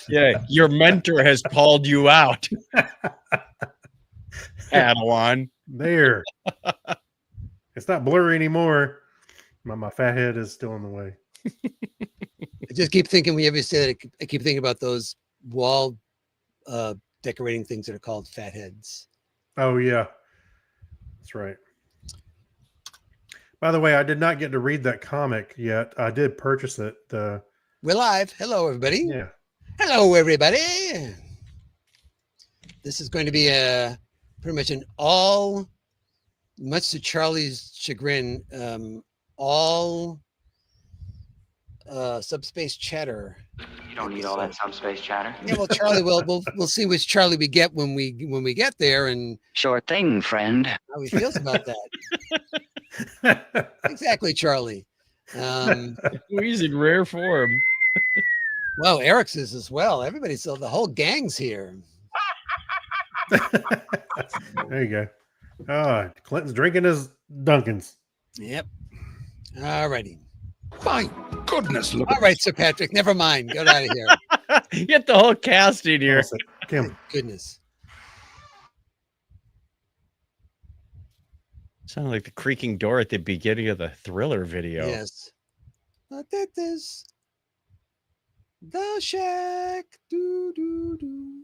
Yeah, your mentor has called you out, Padawan. There. It's not blurry anymore. My fat head is still in the way. I just keep thinking, whenever you say that, I keep thinking about those wall decorating things that are called fatheads. Oh, yeah. That's right. By the way, I did not get to read that comic yet. I did purchase it. We're live. Hello, everybody. Yeah. Hello, everybody. This is going to be pretty much an all, much to Charlie's chagrin, all subspace chatter. You don't need all that subspace chatter. Yeah, well, Charlie, we'll see which Charlie we get when we get there, and Sure thing, friend. how he feels about that. Exactly, Charlie. He's in rare form. Well, Eric's is as well. Everybody's, so the whole gang's here. There you go. Clinton's drinking his Dunkins. Yep. All righty. My goodness, look. All right, Sir Patrick. Never mind. Get out of here. Get the whole cast in here. Kim. Goodness. Sounded like the creaking door at the beginning of the Thriller video. Yes. Look at this. The shack. Do, do, do.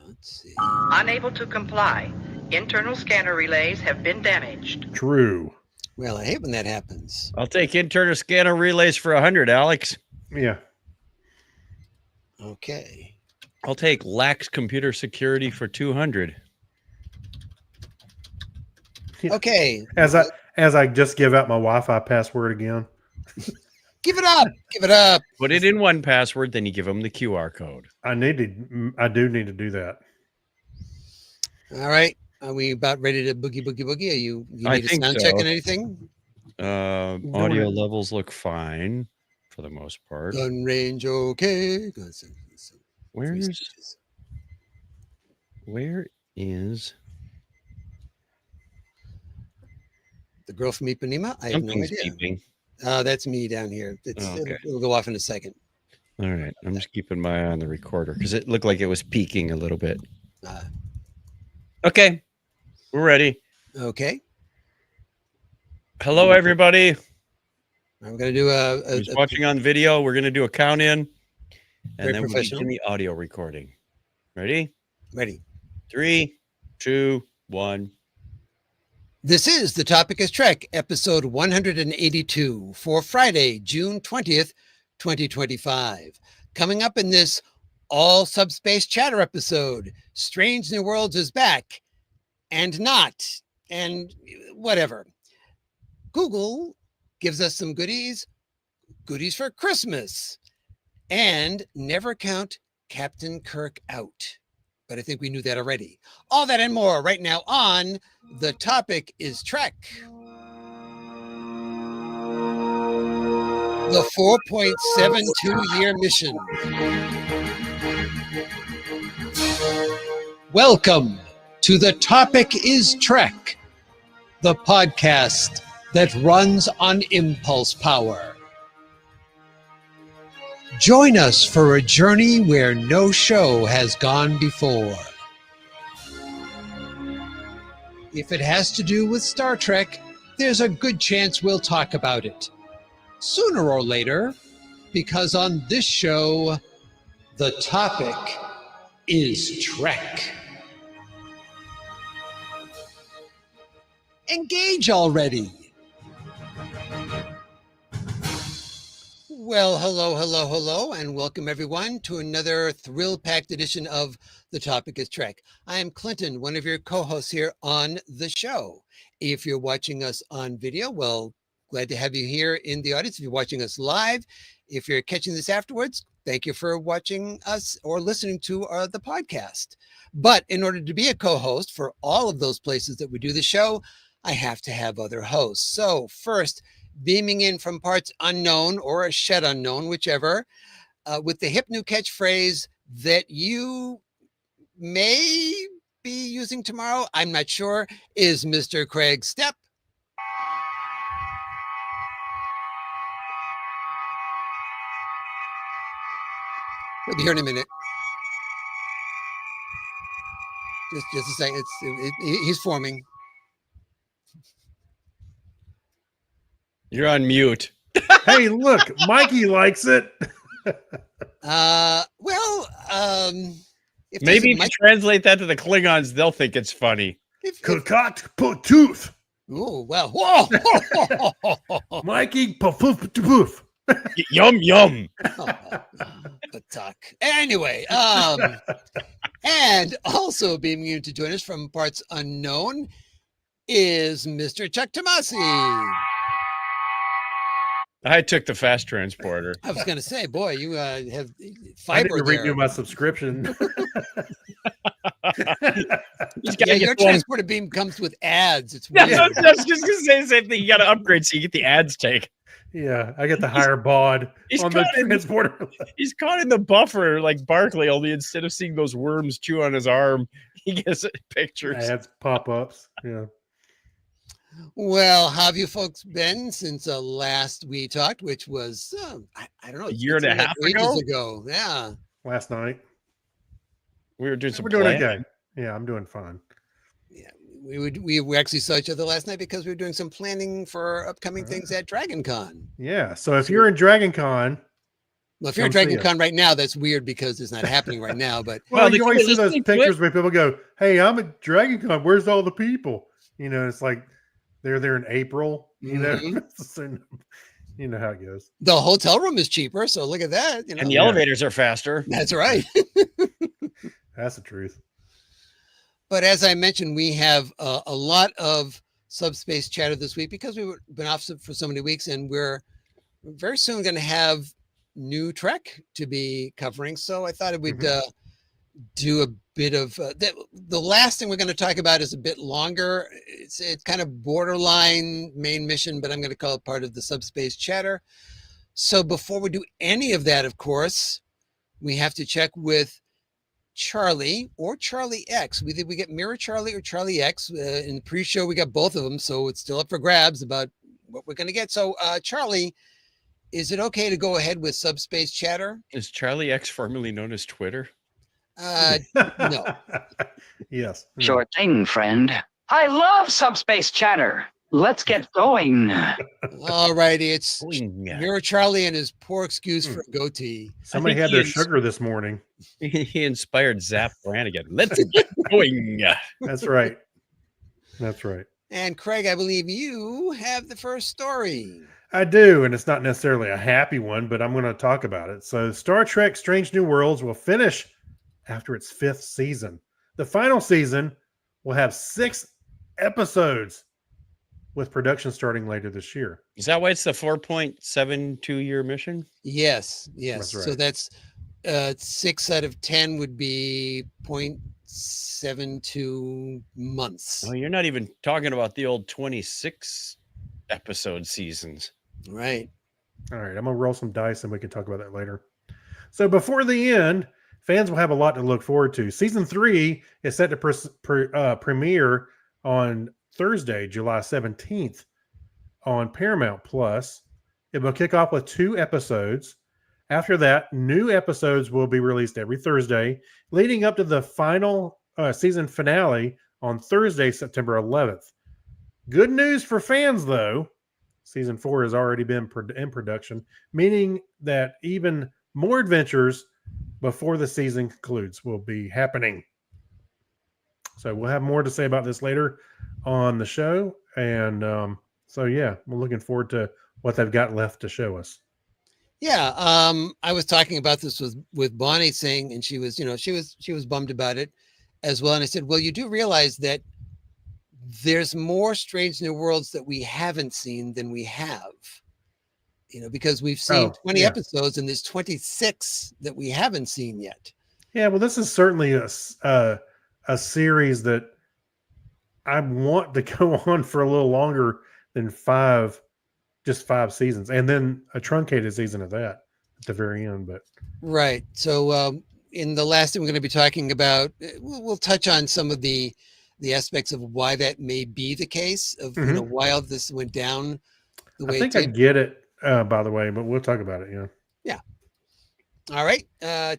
Let's see. Unable to comply. Internal scanner relays have been damaged. True. Well, I hate when that happens. I'll take internal scanner relays for 100, Alex. Yeah. Okay. I'll take lax computer security for 200. Okay. As I just give out my Wi-Fi password again. Give it up. Give it up. Put it in one password, then you give them the QR code. I do need to do that. All right. Are we about ready to boogie? Are you I need a think sound so. check and anything? Audio levels look fine for the most part. Gun range, okay. Where is the girl from Ipanema? I have no something's idea. beeping? That's me down here. Okay. It'll go off in a second. All right, I'm just keeping my eye on the recorder because it looked like it was peaking a little bit. Okay, we're ready. Okay. Hello, everybody. I'm going to do Who's watching on video? We're going to do a count in, Very and then we'll professional. begin the audio recording. Ready? ready. 3, 2, 1. This is The Topic is Trek, episode 182 for Friday, June 20th, 2025. Coming up in this all subspace chatter episode, Strange New Worlds is back and not, and whatever. Google gives us some goodies for Christmas, and never count Captain Kirk out. But I think we knew that already. All that and more right now on The Topic is Trek. The 4.72-year mission. Welcome to The Topic is Trek, the podcast that runs on impulse power. Join us for a journey where no show has gone before. If it has to do with Star Trek, there's a good chance we'll talk about it sooner or later, because on this show, the topic is Trek. Engage already. Well, hello, and welcome everyone to another thrill-packed edition of The Topic is Trek. I am Clinton, one of your co-hosts here on the show. If you're watching us on video, well, glad to have you here in the audience. If you're watching us live, if you're catching this afterwards, thank you for watching us or listening to the podcast. But in order to be a co-host for all of those places that we do the show, I have to have other hosts. So first, beaming in from parts unknown or a shed unknown, whichever, with the hip new catchphrase that you may be using tomorrow, I'm not sure, is Mr. Craig Stepp. He'll be here in a minute. Just a second. He's forming. You're on mute. Hey, look, Mikey likes it. Well, if there's Maybe a if you mic- translate that to the Klingons, they'll think it's funny. if- Kakot Potooth. oh well, whoa! Mikey poof poof poof. Yum yum. Patak. Anyway, and also being in to join us from parts unknown is Mr. Chuck Tomasi. I took the fast transporter. I was going to say, boy, you have I fiber didn't there. renew my subscription. He's Yeah, gotta your get one. transporter beam comes with ads. It's Yeah, weird. I was just gonna say the same thing. You got to upgrade so you get the ads take. Yeah, I get the higher baud he's on the got it. transporter. He's caught in the buffer like Barkley, only instead of seeing those worms chew on his arm, he gets pictures. Ads pop ups. Yeah. Well, how have you folks been since last we talked, which was I don't know, A year and a it's like half ages ago? ago. Yeah. Last night. We were doing some We're doing planning. okay. Yeah, I'm doing fine. Yeah, we actually saw each other last night because we were doing some planning for upcoming things at Dragon Con. Yeah. So if you're in Dragon Con, Well, if you're at Come see Dragon us. Con right now, that's weird because it's not happening right now. But well, the you always see coolest those thing to it- pictures where people go, "Hey, I'm at Dragon Con. Where's all the people?" You know, it's like they're there in April. You know, So, you know how it goes. the hotel room is cheaper, so look at that. You know, And the Yeah. elevators are faster. that's right. That's the truth. But as I mentioned, we have a lot of subspace chatter this week because we've been off for so many weeks, and we're very soon going to have new Trek to be covering. So I thought it would do a bit of the last thing we're going to talk about is a bit longer. It's kind of borderline main mission, but I'm going to call it part of the subspace chatter. So before we do any of that, of course, we have to check with Charlie or Charlie X. We get Mirror Charlie or Charlie X. In the pre-show, we got both of them, so it's still up for grabs about what we're going to get. So, Charlie, is it okay to go ahead with subspace chatter? Is Charlie X formerly known as Twitter? No. Yes. Sure thing, friend. I love subspace chatter. Let's get going. All righty, it's Boing. Mirror Charlie and his poor excuse for a goatee. Somebody think had he their is- sugar this morning. He inspired Zap Brannigan. Let's get going. That's right. That's right. And Craig, I believe you have the first story. I do, and it's not necessarily a happy one, but I'm going to talk about it. So, Star Trek Strange New Worlds will finish after its 5th season. The final season will have 6 episodes, with production starting later this year. Is that why it's the 4.72 year mission? Yes. That's So right. that's 6 out of 10 would be 0.72 months. Oh, you're not even talking about the old 26 episode seasons. Right. All right, I'm going to roll some dice and we can talk about that later. So, before the end, fans will have a lot to look forward to. Season 3 is set to premiere on Thursday, July 17th on Paramount Plus. It will kick off with 2 episodes. After that, new episodes will be released every Thursday, leading up to the final season finale on Thursday, September 11th. Good news for fans, though. Season 4 has already been in production, meaning that even more adventures before the season concludes will be happening. So we'll have more to say about this later on the show. And so, yeah, we're looking forward to what they've got left to show us. Yeah. I was talking about this with Bonnie saying, and she was bummed about it as well. And I said, well, you do realize that there's more Strange New Worlds that we haven't seen than we have, because we've seen 20 yeah. episodes and there's 26 that we haven't seen yet. Yeah, well, this is certainly a series that I want to go on for a little longer than 5 seasons, and then a truncated season of that at the very end. But Right. So in the last thing we're going to be talking about, we'll touch on some of the aspects of why that may be the case of why all this went down the way I think it I did. get it, by the way, but we'll talk about it. Yeah. All right.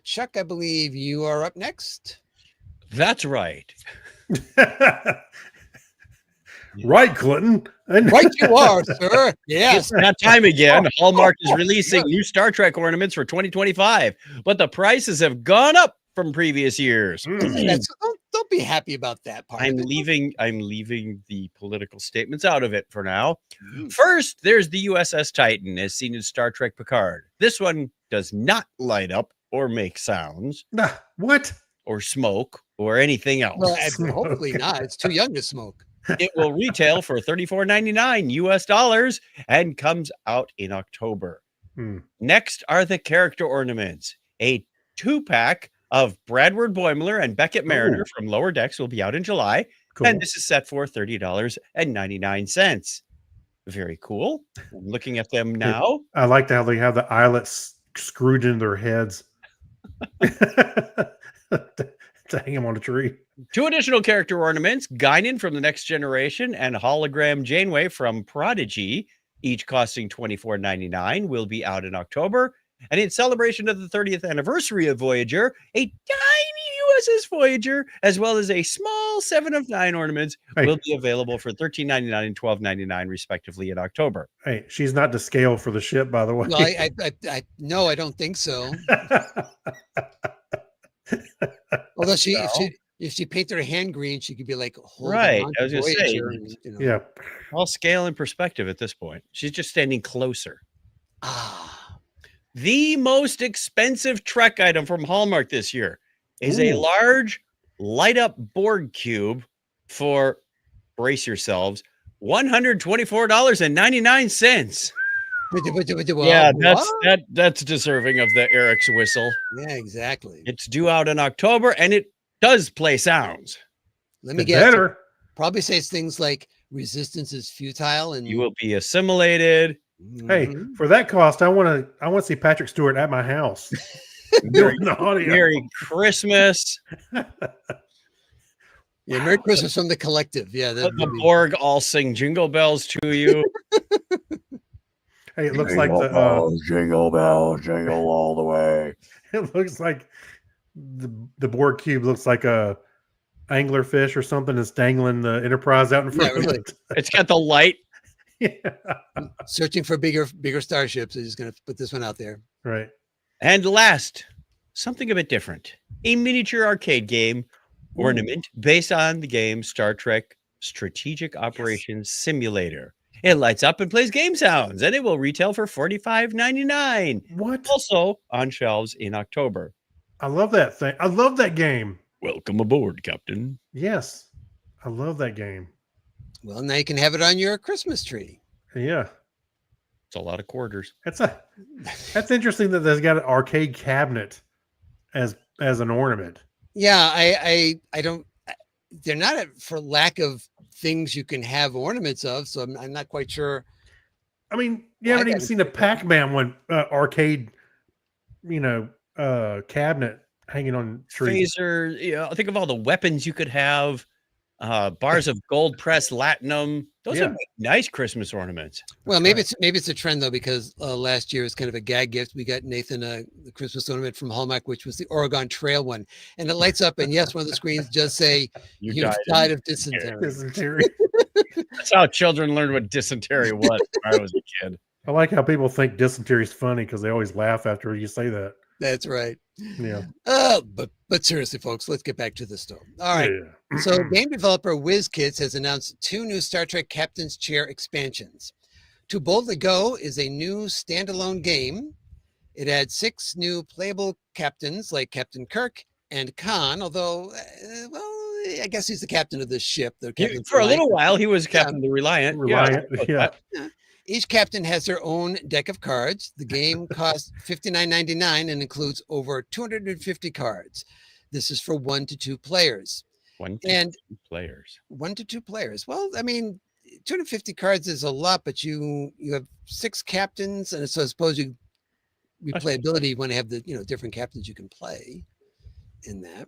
Chuck, I believe you are up next. That's right. Right, Clinton. And Right you are, sir. Yes. It's that time again. Hallmark is releasing new Star Trek ornaments for 2025, but the prices have gone up from previous years. Don't be happy about that part. I'm of it. leaving the political statements out of it for now. Mm. First, there's the USS Titan, as seen in Star Trek Picard. This one does not light up or make sounds Nah, what? or smoke or anything else. Well, Smoke. hopefully not. It's too young to smoke. It will retail for $34.99 US dollars and comes out in October. Hmm. Next are the character ornaments. A 2-pack of Bradward Boimler and Beckett Mariner Ooh. from Lower Decks will be out in July, Cool. and this is set for $30.99. Very cool. I'm looking at them now. I like how they have the eyelets screwed into their heads to hang them on a tree. 2 additional character ornaments, Guinan from The Next Generation and Hologram Janeway from Prodigy, each costing $24.99, will be out in October. And in celebration of the 30th anniversary of Voyager, a tiny USS Voyager, as well as a small 7 of 9 ornaments, Hey. will be available for $13.99 and $12.99, respectively, in October. Hey, she's not to scale for the ship, by the way. Well, I no, I don't think so. Although if she painted her hand green, she could be like holding Right, on I was to gonna say, Voyager and, you know. Yeah. All scale and perspective at this point. She's just standing closer. Ah, The most expensive Trek item from Hallmark this year is a Ooh. large light up Borg cube for, brace yourselves, $124.99. Yeah, that's deserving of the Eric's whistle. yeah, exactly. It's due out in October and it does play sounds. Let me It guess. better. Probably says things like resistance is futile and You will be assimilated. Hey, Mhm. for that cost, I want to see Patrick Stewart at my house doing the audio. Merry Christmas. Yeah, Merry Christmas from the collective. Yeah, that The would be- Borg all sing jingle bells to you. Hey, it looks like the jingle bells, jingle all the way. it looks like the Borg cube looks like a anglerfish or something that's dangling the Enterprise out in front Yeah, really. of It's got the light. it. Yeah. searching for bigger starships. I'm just gonna put this one out there. Right. And last, something a bit different. A miniature arcade game ornament based on the game Star Trek Strategic Operations Simulator. It lights up and plays game sounds, and it will retail for $45.99. What? Also on shelves in October. I love that thing. I love that game. Welcome aboard, Captain. Yes. I love that game. Well, now you can have it on your Christmas tree. Yeah. It's a lot of quarters. That's interesting that there's got an arcade cabinet as an ornament. Yeah, I don't. They're not for lack of things you can have ornaments of, so I'm not quite sure. I mean, you I haven't even gotta seen a check that. Pac-Man one arcade, cabinet hanging on trees. Phaser, think of all the weapons you could have. Bars of gold pressed latinum. Those Yeah. would make nice Christmas ornaments. Well, That's maybe it's a trend though, because last year was kind of a gag gift. We got Nathan the Christmas ornament from Hallmark, which was the Oregon Trail one, and it lights up. And yes, one of the screens does say You you've died of dysentery. Dysentery. That's how children learned what dysentery was when I was a kid. I like how people think dysentery is funny because they always laugh after you say that. That's right. Yeah. But seriously, folks, let's get back to the story. All right. Yeah. So, game developer WizKids has announced 2 new Star Trek Captain's Chair expansions. To Boldly Go is a new standalone game. It adds 6 new playable captains like Captain Kirk and Khan, although, I guess he's the captain of this ship. The captain For a little while, he was Captain of the Reliant. Reliant, yeah. Each captain has their own deck of cards. The game costs $59.99 and includes over 250 cards. This is for 1 to 2 players. 1 to And 2 players. 1 to 2 players. Well, I mean, 250 cards is a lot, but you have 6 captains, and so I suppose replayability, you want to have the different captains you can play in that.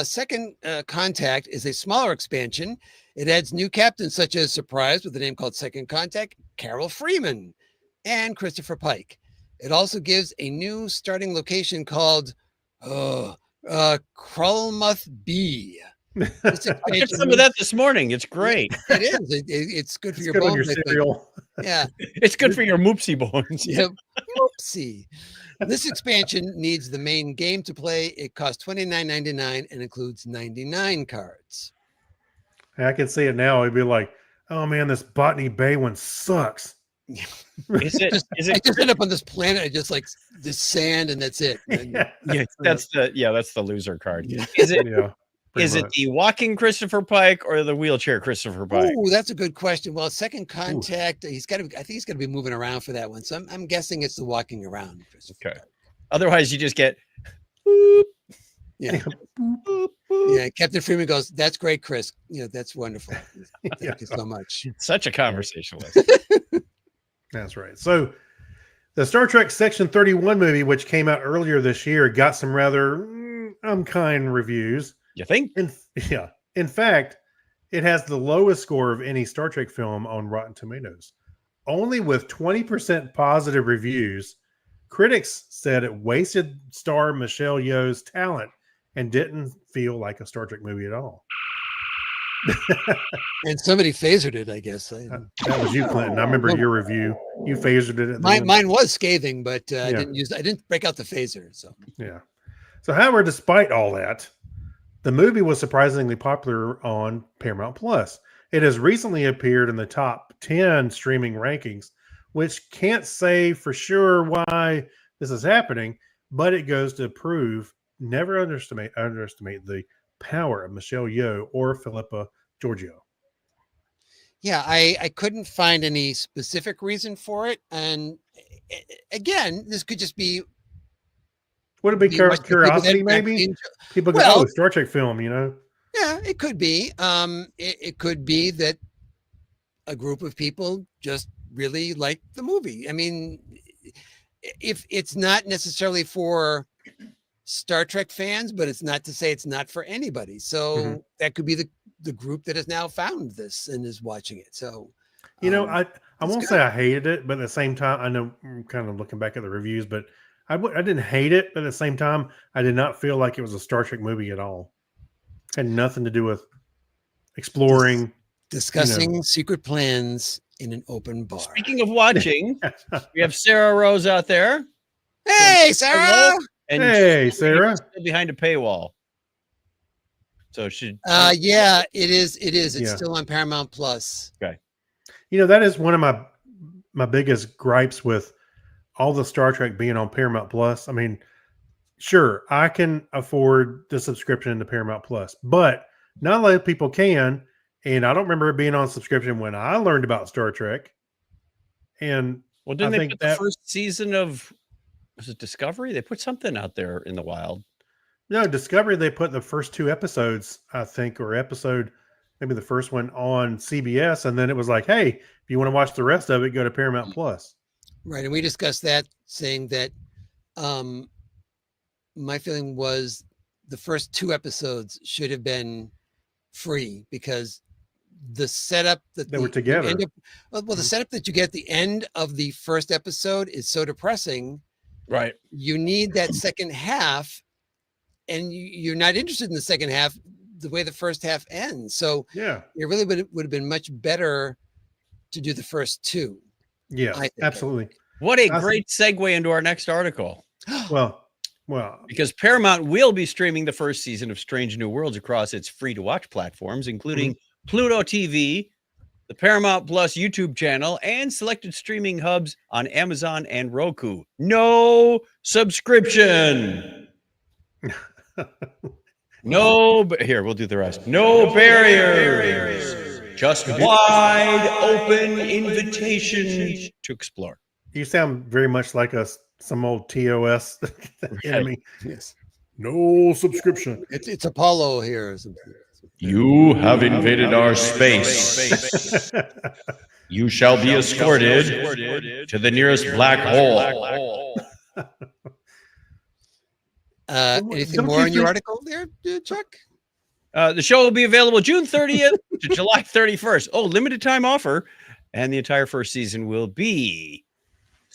Second Contact is a smaller expansion. It adds new captains such as Surprise with a name called Second Contact, Carol Freeman, and Christopher Pike. It also gives a new starting location called Krulmuth B. This I had expansion some of that this morning. It's great. It is. It's good for It's your good on bones. your I think. cereal. Yeah. It's good for your moopsy bones. Yep. Whoopsie. This expansion needs the main game to play. It costs $29.99 and includes 99 cards. I can see it now. It'd be like, oh man, this Botany Bay one sucks. Is it? Is I it? just end up on this planet. I just like this sand, and that's it. And- Yeah, that's the loser card. Yeah. Is it? Yeah. pretty Is it much. the walking Christopher Pike or the wheelchair Christopher Pike? Oh, that's a good question. Well, second contact, he's got to. I think he's got to be moving around for that one. So I'm guessing it's the walking around. Christopher Okay. Pike. Otherwise, you just get. Yeah. Yeah. Captain Freeman goes, "That's great, Chris. That's wonderful. Thank you so much." Such a conversationalist. That's right. So the Star Trek Section 31 movie, which came out earlier this year, got some rather unkind reviews. You think? In fact, it has the lowest score of any Star Trek film on Rotten Tomatoes. Only with 20% positive reviews, critics said it wasted star Michelle Yeoh's talent and didn't feel like a Star Trek movie at all. And somebody phasered it, I guess. That was you, Clinton. I remember your review. You phasered it. At the end. Mine was scathing, but I Yeah. didn't break out the phaser. So Yeah. So, however, despite all that, the movie was surprisingly popular on Paramount Plus. It has recently appeared in the top 10 streaming rankings, which can't say for sure why this is happening, but it goes to prove never underestimate the power of Michelle Yeoh or Philippa Georgiou. yeah, I couldn't find any specific reason for it. And again, this could just be Would it be what the people curiosity, that maybe? enjoy- People go, Well- oh, Star Trek film, you know? Yeah, it could be. It could be that a group of people just really like the movie. I mean, if it's not necessarily for Star Trek fans, but it's not to say it's not for anybody. So Mhm. that could be the group that has now found this and is watching it. So You know, um, I it's won't good. say I hated it, but at the same time, I know I'm kind of looking back at the reviews, but I didn't hate it, but at the same time, I did not feel like it was a Star Trek movie at all. Had nothing to do with exploring. discussing secret plans in an open bar. Speaking of watching, we have Sarah Rose out there. Hey, Sarah. And Hey, she's Sarah. still behind a paywall. So she. Yeah, it is. It's Yeah. still on Paramount Plus. You know, that is one of my biggest gripes with all the Star Trek being on Paramount Plus. I mean, sure, I can afford the subscription to Paramount Plus, but not a lot of people can. And I don't remember it being on subscription when I learned about Star Trek. And Well, didn't I they think put the that- first season of was it Discovery? They put something out there in the wild. no, Discovery, they put the first 2 episodes, I think, or maybe the first one on CBS. And then it was like, hey, if you want to watch the rest of it, go to Paramount Plus. Right. And we discussed that, saying that my feeling was the first 2 episodes should have been free because the setup that They were you together. end up- well, the setup that you get at the end of the first episode is so depressing. Right. You need that second half, and you're not interested in the second half the way the first half ends. So Yeah. it really would have been much better to do the first 2. Yeah, I think absolutely. What a I great segue into our next article. Well, Because Paramount will be streaming the first season of Strange New Worlds across its free-to-watch platforms, including Pluto TV, the Paramount Plus YouTube channel, and selected streaming hubs on Amazon and Roku. No subscription. No, but here, we'll do the rest. No barriers. Just wide open invitation to explore. you sound very much like some old TOS enemy. Yes. No subscription. It's Apollo here. Or something. You have invaded our space. You shall be escorted to the nearest black hole. Anything don't more you in your think- article there, Chuck? The show will be available June 30th to July 31st. Oh, limited time offer. And the entire first season will be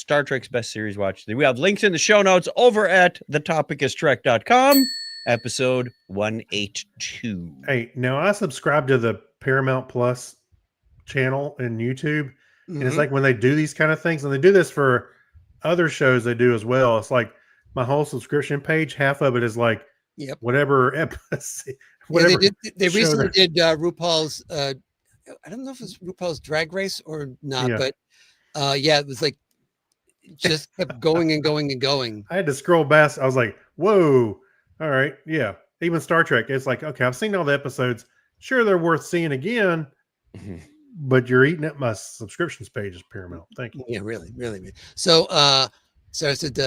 Star Trek's best series watch. We have links in the show notes over at thetopicistrek.com, episode 182. Hey, now I subscribe to the Paramount Plus channel in YouTube, and it's Mhm. like when they do these kind of things, and they do this for other shows they do as well. It's like my whole subscription page, half of it is like Yep. whatever episode, Yeah, whatever. they show recently they're- did RuPaul's. I don't know if it's RuPaul's Drag Race or not, Yeah. but yeah, it was like just kept going and going and going. I had to scroll past. I was like, whoa, all right, yeah. Even Star Trek, it's like, okay, I've seen all the episodes. Sure, they're worth seeing again, but you're eating up my subscriptions page is Paramount. Thank you. Yeah, really, really. Really. So, Sarah said,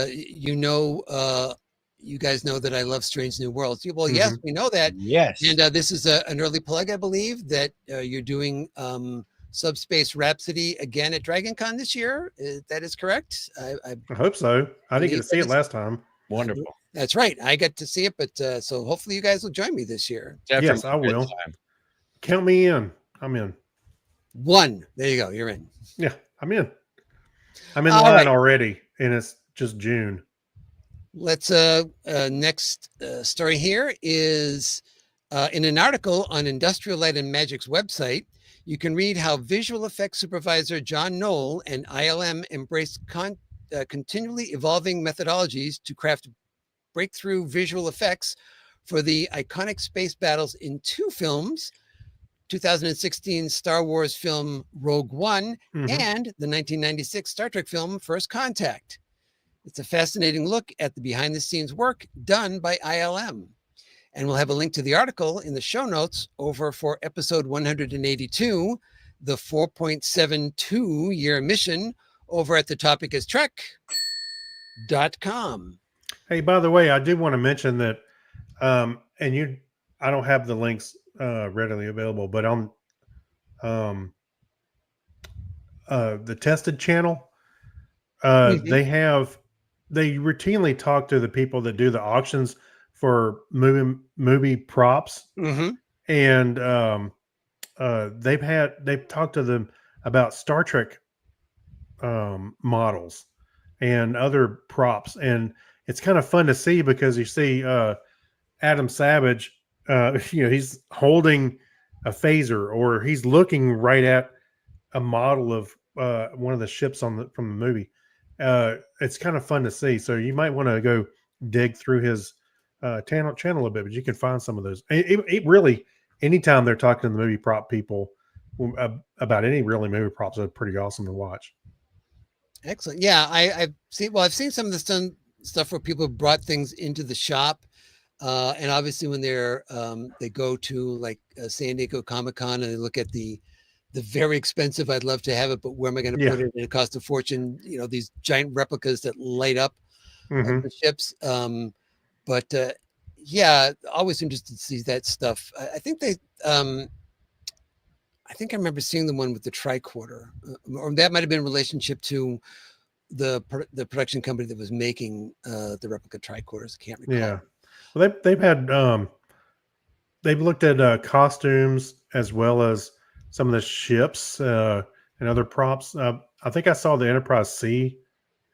you guys know that I love Strange New Worlds. Well, yes, we know that. Yes. And this is an early plug, I believe, that you're doing Subspace Rhapsody again at DragonCon this year. That is correct. I I hope so. I didn't get to see it last time. Wonderful. That's right. I got to see it, but so hopefully you guys will join me this year. Yes, I will. Count me in. I'm in. One. There you go. You're in. Yeah, I'm in. I'm in All line right. already, and it's just June. Let's next story here is in an article on Industrial Light and Magic's website. You can read how visual effects supervisor John Knoll and ILM embrace continually evolving methodologies to craft breakthrough visual effects for the iconic space battles in two films, 2016 Star Wars film Rogue One Mhm. and the 1996 Star Trek film First Contact. It's a fascinating look at the behind the scenes work done by ILM. And we'll have a link to the article in the show notes over for episode 182, the 4.72 year mission over at thetopicistrek.com. Hey, by the way, I do want to mention that, I don't have the links readily available, but on the Tested channel, Mhm. they routinely talk to the people that do the auctions for movie props, Mm-hmm. and they've talked to them about Star Trek models and other props, and it's kind of fun to see because you see Adam Savage, he's holding a phaser, or he's looking right at a model of one of the ships from the movie. It's kind of fun to see, so you might want to go dig through his channel a bit, but you can find some of those. It really, anytime they're talking to the movie prop people about any really movie props, are pretty awesome to watch. Excellent. Yeah, I've seen some of the stuff where people brought things into the shop. And obviously when they go to like San Diego Comic-Con and they look at the very expensive, I'd love to have it, but where am I going to put it? And it costs a fortune, these giant replicas that light up Mhm. the ships. But yeah, always interested to see that stuff. I think I remember seeing the one with the tricorder, or that might've been in relationship to the production company that was making the replica tricorders. I can't recall. Yeah. Well, they've had they've looked at costumes as well as some of the ships and other props. I think I saw the Enterprise C,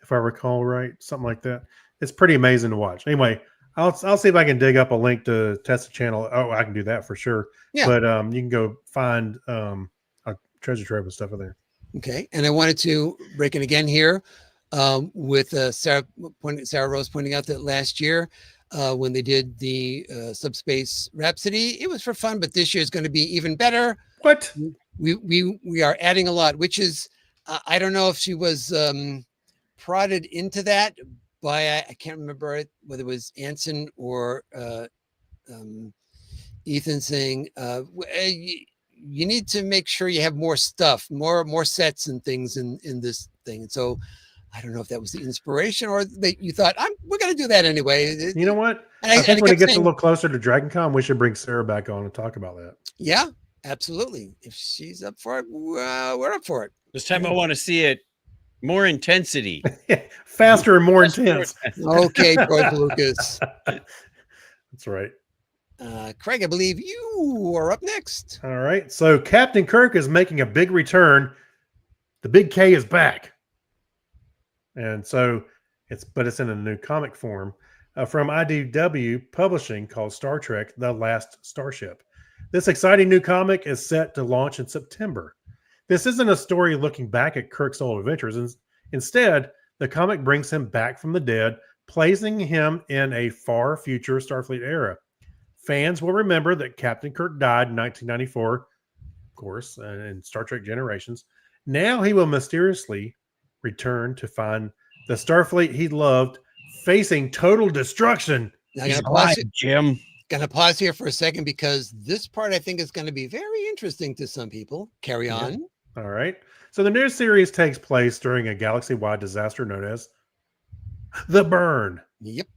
if I recall right, something like that. It's pretty amazing to watch. Anyway, I'll see if I can dig up a link to Test the channel. Oh, I can do that for sure. Yeah. But you can go find a treasure trove and stuff in there. Okay, and I wanted to break in again here with Sarah Rose pointing out that last year when they did the Subspace Rhapsody, it was for fun, but this year is going to be even better. What? We are adding a lot, which is I don't know if she was prodded into that by I can't remember whether it was Anson or Ethan saying you need to make sure you have more stuff, more sets and things in this thing. And so I don't know if that was the inspiration or that you thought we're going to do that anyway. You know what? And I think when it gets saying, a little closer to DragonCon, we should bring Sarah back on and talk about that. Yeah, absolutely. If she's up for it, we're up for it. This time I want to see it more intensity. Faster and more intense. Okay, George Lucas. That's right. Craig, I believe you are up next. All right. So Captain Kirk is making a big return. The big K is back. and so it's in a new comic form from IDW Publishing called Star Trek: The Last Starship. This exciting new comic is set to launch in September. This isn't a story looking back at Kirk's old adventures. Instead, the comic brings him back from the dead, placing him in a far future Starfleet era. Fans will remember that Captain Kirk died in 1994, of course, in Star Trek Generations. Now he will mysteriously return to find the Starfleet he loved facing total destruction. Now, I'm He's gonna pause, alive, Jim. gonna pause here for a second because this part I think is going to be very interesting to some people. Carry on. All right. So the new series takes place during a galaxy-wide disaster known as the Burn. Yep.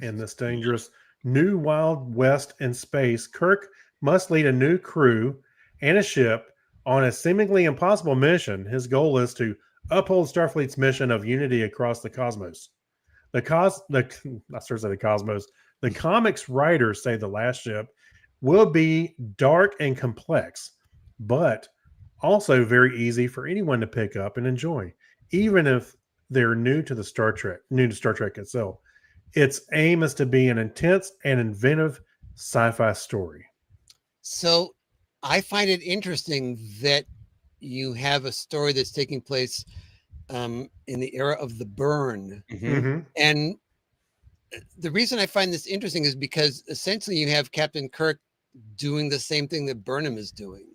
In this dangerous new Wild West in space, Kirk must lead a new crew and a ship on a seemingly impossible mission. His goal is to uphold Starfleet's mission of unity across the cosmos. The comics writers say the last ship will be dark and complex, but also very easy for anyone to pick up and enjoy, even if they're new to Star Trek itself. Its aim is to be an intense and inventive sci-fi story. So I find it interesting that you have a story that's taking place in the era of the Burn. Mhm. And the reason I find this interesting is because essentially you have Captain Kirk doing the same thing that Burnham is doing.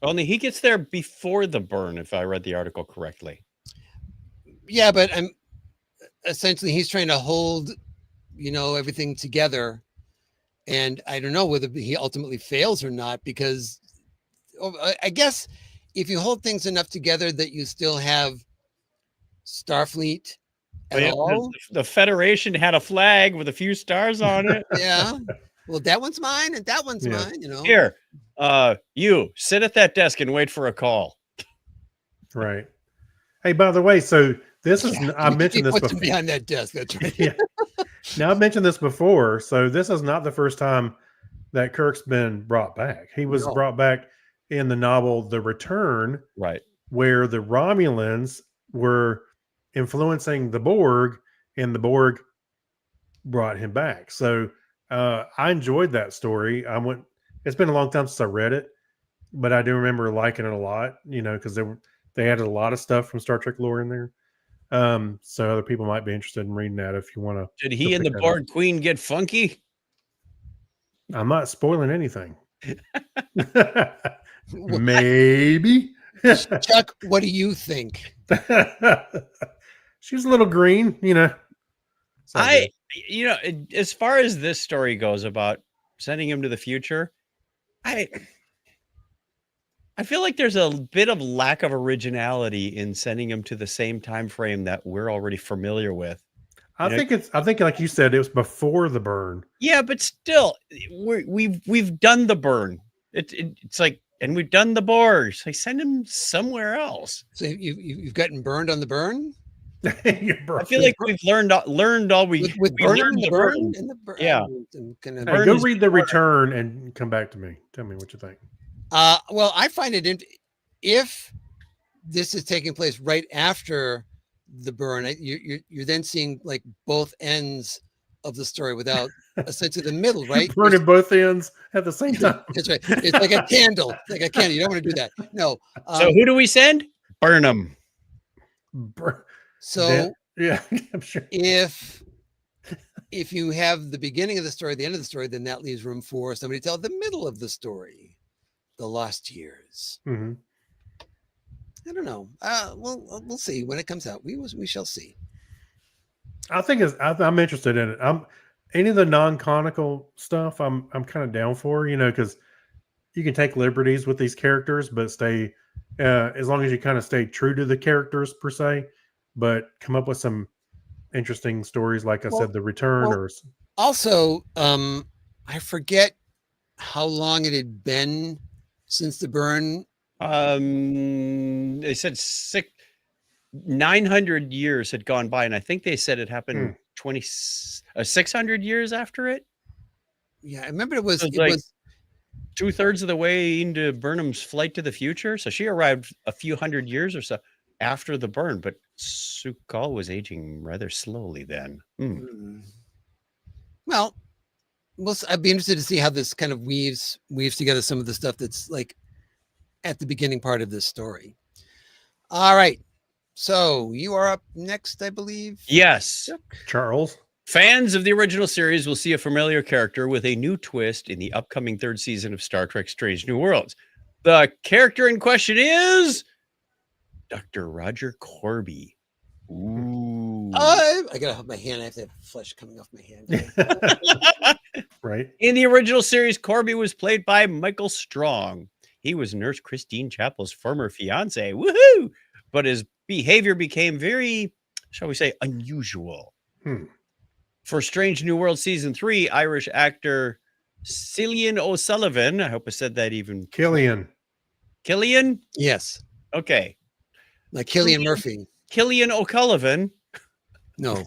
Only he gets there before the Burn, if I read the article correctly. Yeah, but essentially he's trying to hold, everything together. And I don't know whether he ultimately fails or not, because I guess if you hold things enough together that you still have Starfleet at all. The Federation had a flag with a few stars on it. Yeah. Well, that one's mine and that one's Yeah. mine, Here, you sit at that desk and wait for a call. Right. Hey, by the way, so this is, I He mentioned this puts him before. behind that desk. That's right. Yeah. Now, I've mentioned this before. So this is not the first time that Kirk's been brought back. He was No. brought back in the novel The Return, Right. where the Romulans were influencing the Borg, and the Borg brought him back. So I enjoyed that story. It's been a long time since I read it, but I do remember liking it a lot, because they added a lot of stuff from Star Trek lore in there. So other people might be interested in reading that if you want to. Did he and the Borg Queen get funky? I'm not spoiling anything. Maybe. Chuck, what do you think? She's a little green, It's all good. As far as this story goes about sending him to the future, I feel like there's a bit of lack of originality in sending him to the same time frame that we're already familiar with. I think like you said, it was before the Burn. Yeah, but still, we've done the Burn. It's like, and we've done the Borg. So send him somewhere else. So you've gotten burned on the Burn? I feel like we've learned all we With we Burnham, learned the the Burn? Burn. And the Burn? Yeah. Kinda, Hey, Burn go is read The Return and come back to me. Tell me what you think. well, I find it if this is taking place right after the Burn, you're then seeing like both ends of the story without essentially the middle, right? Burning both ends at the same time. That's right. It's like a candle. It's like a candle. You don't want to do that. No. So who do we send? Burnham. So yeah, I'm sure. if you have the beginning of the story, the end of the story, then that leaves room for somebody to tell the middle of the story, the lost years. Mhm. I don't know. We'll see when it comes out. We shall see. I think I'm interested in it. Any of the non-canonical stuff. I'm kind of down for, because you can take liberties with these characters, but stay as long as you kind of stay true to the characters per se, but come up with some interesting stories. Like I said, The Return, or Also, I forget how long it had been since the Burn. They said 900 years had gone by, and I think they said it happened 600 years after it. Yeah, I remember it was 2/3 of the way into Burnham's flight to the future. So she arrived a few hundred years or so after the burn, but Su'Kal was aging rather slowly then. Well, I'd be interested to see how this kind of weaves together some of the stuff that's like at the beginning part of this story. All right. So you are up next, I believe. Yes. Charles. Fans of the original series will see a familiar character with a new twist in the upcoming third season of Star Trek Strange New Worlds. The character in question is Dr. Roger Corby. Ooh. I gotta have my hand. I have to have flesh coming off my hand. Right. In the original series, Corby was played by Michael Strong. He was Nurse Christine Chapel's former fiance. Woohoo! But his behavior became very, shall we say, unusual. For Strange New World Season 3, Irish actor Cillian O'Sullivan, I hope I said that even. Killian. Killian? Yes. Okay. Like Cillian Murphy. Killian O'Sullivan. No.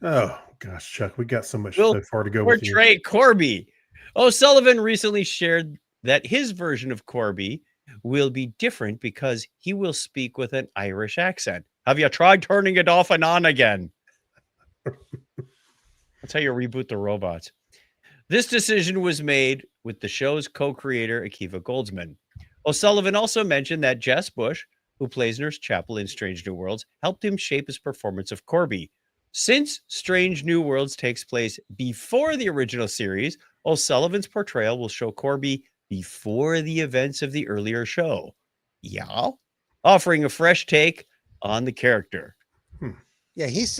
Oh gosh, Chuck, we got so much Will so far to go with you. Portray Corby. O'Sullivan recently shared that his version of Corby will be different because he will speak with an Irish accent. Have you tried turning it off and on again? That's how you reboot the robots. This decision was made with the show's co-creator, Akiva Goldsman. O'Sullivan also mentioned that Jess Bush, who plays Nurse Chapel in Strange New Worlds, helped him shape his performance of Corby. Since Strange New Worlds takes place before the original series, O'Sullivan's portrayal will show Corby before the events of the earlier show. Yeah. Offering a fresh take on the character. Yeah, he's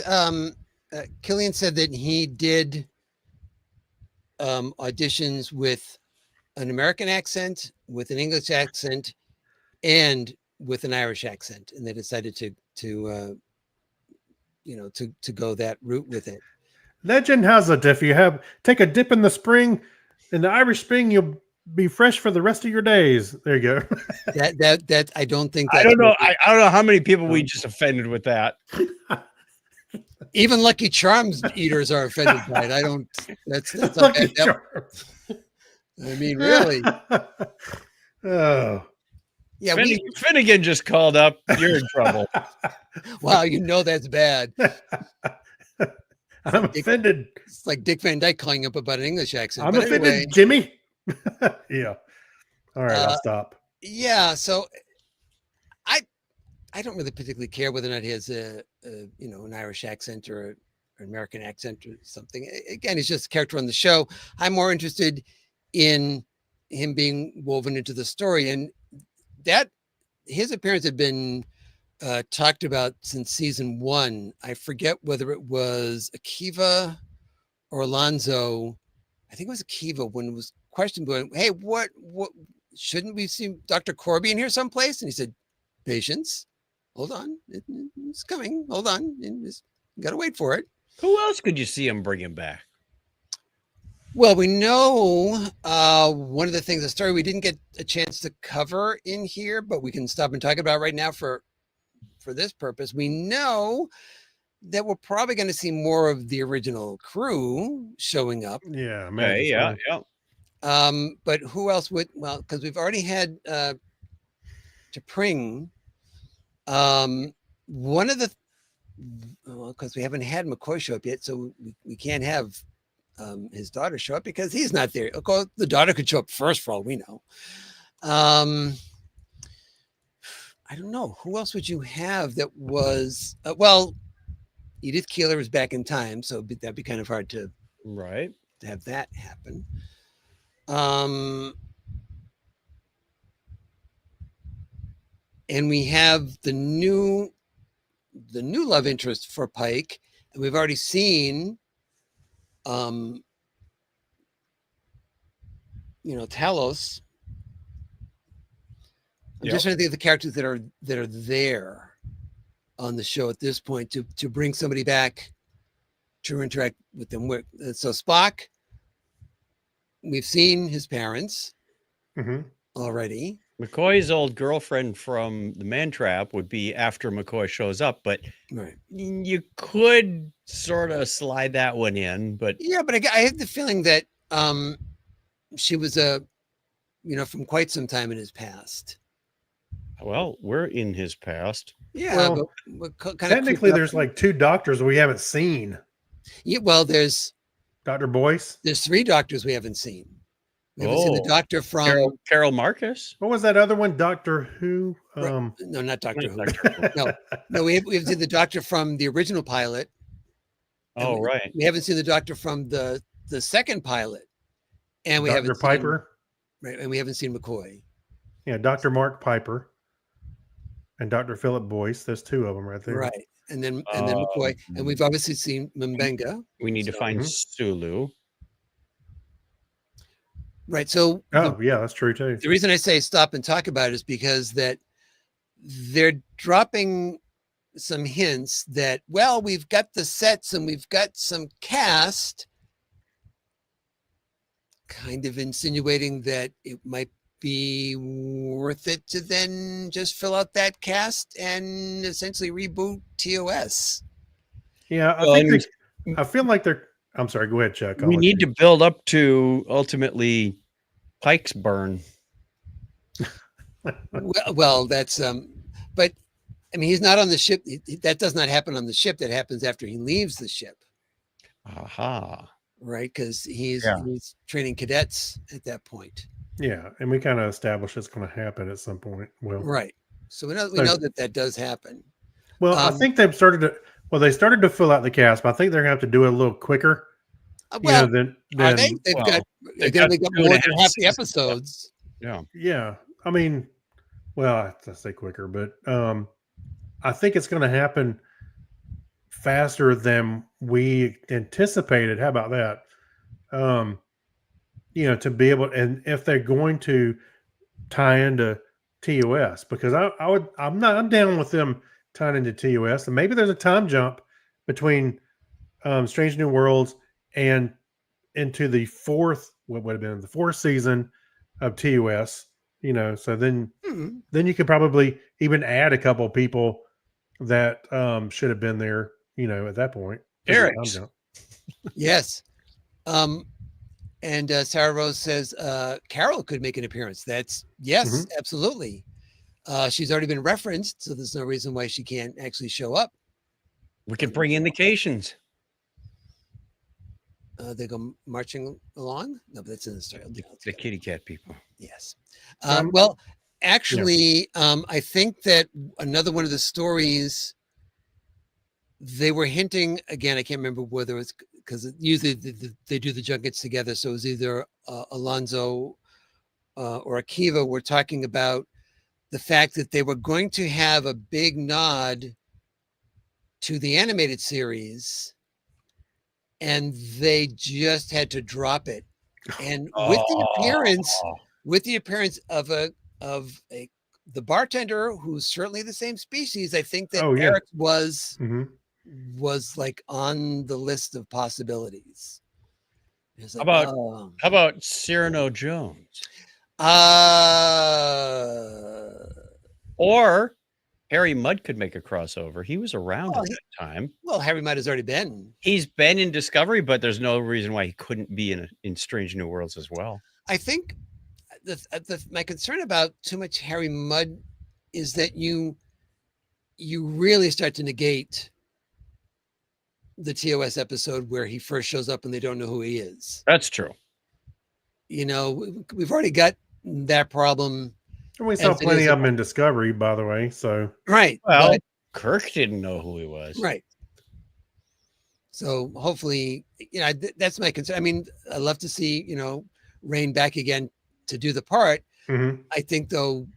Killian said that he did auditions with an American accent, with an English accent, and with an Irish accent, and they decided to go that route with it. Legend has it if you take a dip in the spring, in the Irish Spring, you'll be fresh for the rest of your days. There you go. That I don't think. I don't know. I don't know how many people we just offended with that. Even Lucky Charms eaters are offended by it. I don't. That's Lucky okay. Charms. I mean, really. Oh. Yeah. Finnegan just called up. You're in trouble. Wow, that's bad. I'm offended. It's like Dick Van Dyke calling up about an English accent. I'm But offended, anyway, Jimmy. Yeah. All right, I'll stop. yeah. So I don't really particularly care whether or not he has an Irish accent or an American accent or something. Again, he's just a character on the show. I'm more interested in him being woven into the story, and that his appearance had been talked about since season 1. I forget whether it was Akiva or Alonso. I think it was Akiva when it was questioned, going, "Hey, what shouldn't we see Dr. Corby in here someplace?" And he said, "Patience. Hold on. It's coming. Hold on. You got to wait for it." Who else could you see him bringing back? Well, we know one of the things, the story we didn't get a chance to cover in here, but we can stop and talk about right now for this purpose. We know that we're probably going to see more of the original crew showing up. Yeah, Okay, yeah. But who else would? Well, because we've already had T'Pring. One of the, because we haven't had McCoy show up yet, so we can't have his daughter show up because he's not there. Of course, the daughter could show up first for all we know. I don't know. Who else would you have that was, Edith Keeler is back in time, so that'd be kind of hard to have that happen. And we have the new love interest for Pike, and we've already seen Talos. I'm just trying to think of the characters that are there on the show at this point to bring somebody back to interact with them. So Spock, we've seen his parents already. McCoy's old girlfriend from the Man Trap would be after McCoy shows up, but you could sort of slide that one in. But yeah, but I have the feeling that she was from quite some time in his past. Well, we're in his past. Yeah, Well, but kind of Technically, there's like 2 doctors we haven't seen. yeah. Well, there's Dr. Boyce. 3 doctors we haven't seen. We haven't seen the Oh, doctor from Carol Marcus. What was that other one? Doctor Who? no, not Doctor Who. Doctor Who. No, we've seen the doctor from the original pilot. and Oh, we, right. We haven't seen the doctor from the second pilot, and we Dr. haven't Piper. seen, right, and we haven't seen McCoy. Yeah, Dr. Mark Piper and Dr. Philip Boyce. There's 2 of them right there. Right, and then McCoy, and we've obviously seen Mbenga. We need to find Sulu. Right, so Oh, yeah, that's true too. the reason I say stop and talk about it is because that they're dropping some hints that, well, we've got the sets and we've got some cast, kind of insinuating that it might be worth it to then just fill out that cast and essentially reboot TOS. Yeah, I feel like they're. I'm sorry. Go ahead, Chuck. We need to build up to ultimately Pike's burn. Well, that's but I mean, he's not on the ship. That does not happen on the ship. That happens after he leaves the ship. Aha. Right, because he's training cadets at that point. Yeah, and we kind of established it's going to happen at some point. Well, Right. So we know that does happen. Well, I think they've started to. Well, they started to fill out the cast, but I think they're going to have to do it a little quicker. Well, than are they? They've got more than half the episodes. Yeah. Yeah, I mean, well, I have to say quicker, but I think it's going to happen faster than we anticipated. How about that? To be able, and if they're going to tie into TOS, because I'm down with them tying into TOS, and maybe there's a time jump between Strange New Worlds and into the fourth season of TOS. So then you could probably even add a couple of people that should have been there. At that point, Eric. Yes. And Sarah Rose says Carol could make an appearance. That's yes, absolutely. She's already been referenced, so there's no reason why she can't actually show up. We can bring indications. They go marching along. No, but that's in the story. The kitty cat people. Yes. Well, actually, I think that another one of the stories they were hinting again. I can't remember whether it's because usually they do the junkets together. So it was either Alonso or Akiva were talking about the fact that they were going to have a big nod to the animated series, and they just had to drop it. And with the appearance of the bartender, who's certainly the same species, I think that Eric was like on the list of possibilities. Like, how about Cyrano Jones? Or Harry Mudd could make a crossover. He was around at that time. Well, Harry Mudd has already been. He's been in Discovery, but there's no reason why he couldn't be in Strange New Worlds as well. I think my concern about too much Harry Mudd is that you really start to negate the TOS episode where he first shows up and they don't know who he is. That's true. We've already got that problem. And we saw plenty of them in Discovery, by the way. So right. Well, Kirk didn't know who he was. Right. So hopefully, that's my concern. I mean, I'd love to see, Rain back again to do the part. I think, though,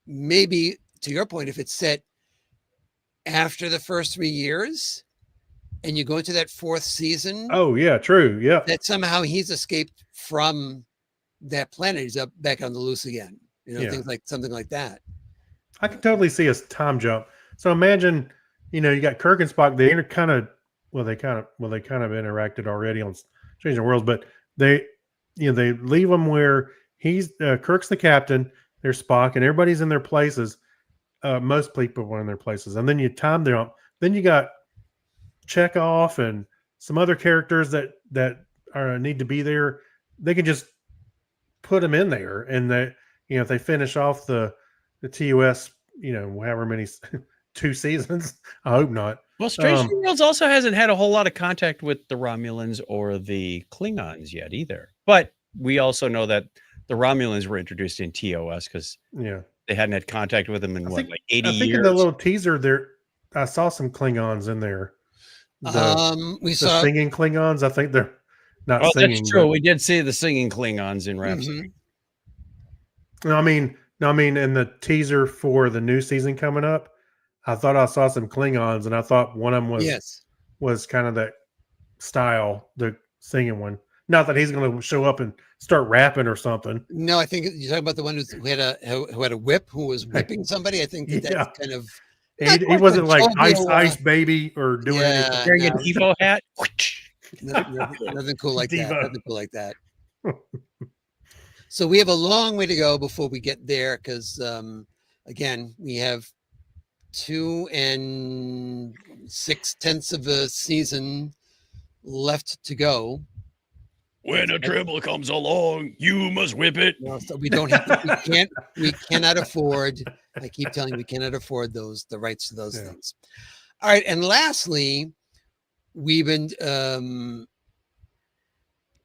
maybe to your point, if it's set after the first 3 years and you go into that 4th season. Oh, yeah, true. Yeah. That somehow he's escaped from that planet. He's up back on the loose again. Things like something like that. I can totally see a time jump. So imagine, you got Kirk and Spock. They kind of interacted already on Strange New Worlds, but they leave them where he's Kirk's the captain. There's Spock, and everybody's in their places. Most people are in their places, and then you time jump. Then you got Chekhov and some other characters that need to be there. They can just put them in there, and if they finish off the the TOS, however many 2 seasons. I hope not. Well, Strange New Worlds also hasn't had a whole lot of contact with the Romulans or the Klingons yet either. But we also know that the Romulans were introduced in TOS because Yeah. they hadn't had contact with them in like 80 I think years. in the little teaser there, I saw some Klingons in there. We The saw singing Klingons. I think they're not Oh, singing. that's true. We did see the singing Klingons in Rhapsody. No, I mean, in the teaser for the new season coming up, I thought I saw some Klingons, and I thought one of them was kind of that style, the singing one. Not that he's going to show up and start rapping or something. No, I think you're talking about the one who had a whip, who was whipping somebody. I think that's kind of. He wasn't like Ice Baby or doing anything. Wearing a Devo hat. Nothing cool like that. Devo. Nothing cool like that. So we have a long way to go before we get there, because again, we have 2 6/10 of a season left to go. When a tribble comes along, you must whip it. So we don't have we cannot afford. I keep telling you, we cannot afford the rights to those things. All right. And lastly, we've been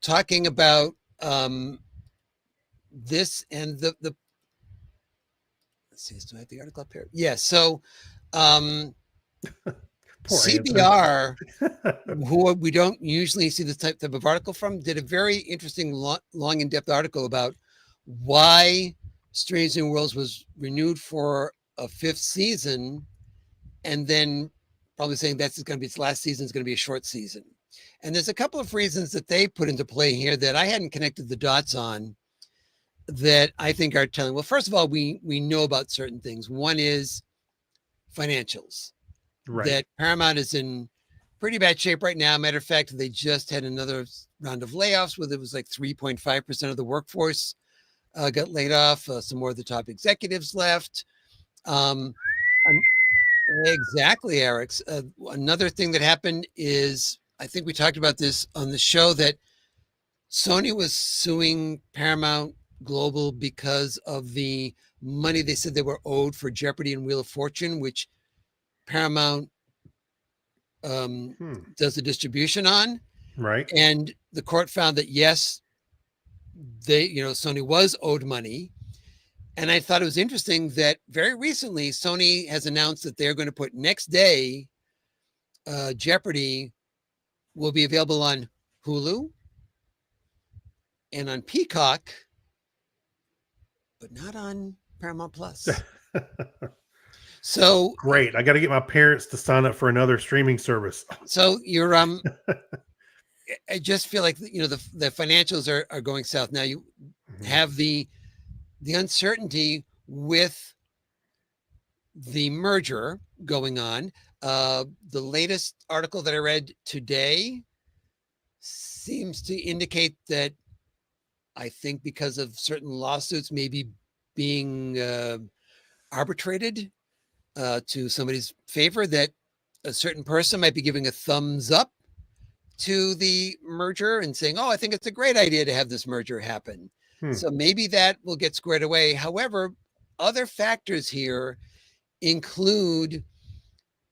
talking about this and the let's see, do I have the article up here? Yeah. So CBR, who we don't usually see this type of article from, did a very interesting, long in-depth article about why Strange New Worlds was renewed for a 5th season, and then probably saying that's going to be its last season, is going to be a short season. And there's a couple of reasons that they put into play here that I hadn't connected the dots on, that I think are telling. Well, first of all, we know about certain things. One is financials. Right. That Paramount is in pretty bad shape right now. Matter of fact, they just had another round of layoffs where it was like 3.5% of the workforce got laid off. Some more of the top executives left. Exactly, Eric. Another thing that happened is, I think we talked about this on the show, that Sony was suing Paramount Global because of the money they said they were owed for Jeopardy and Wheel of Fortune, which Paramount does the distribution on. Right. And the court found that, yes, Sony was owed money. And I thought it was interesting that very recently Sony has announced that they're going to put next day Jeopardy will be available on Hulu and on Peacock, but not on Paramount Plus. So great. I got to get my parents to sign up for another streaming service. So you're I just feel like the financials are going south. Now you have the uncertainty with the merger going on. The latest article that I read today seems to indicate that, I think because of certain lawsuits maybe being arbitrated to somebody's favor, that a certain person might be giving a thumbs up to the merger and saying, oh, I think it's a great idea to have this merger happen. So maybe that will get squared away. However, other factors here include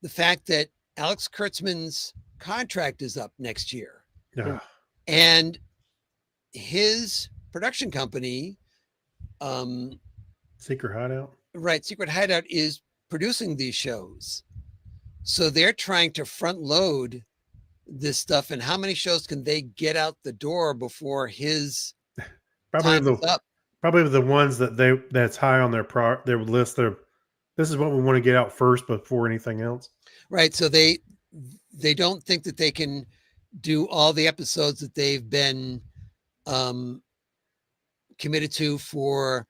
the fact that Alex Kurtzman's contract is up next year. Yeah. And his production company, Secret Hideout. Right, Secret Hideout, is producing these shows. So they're trying to front load this stuff. And how many shows can they get out the door before his time is up? Probably the ones that's high on their list. This is what we want to get out first before anything else. Right. So they don't think that they can do all the episodes that they've been committed to for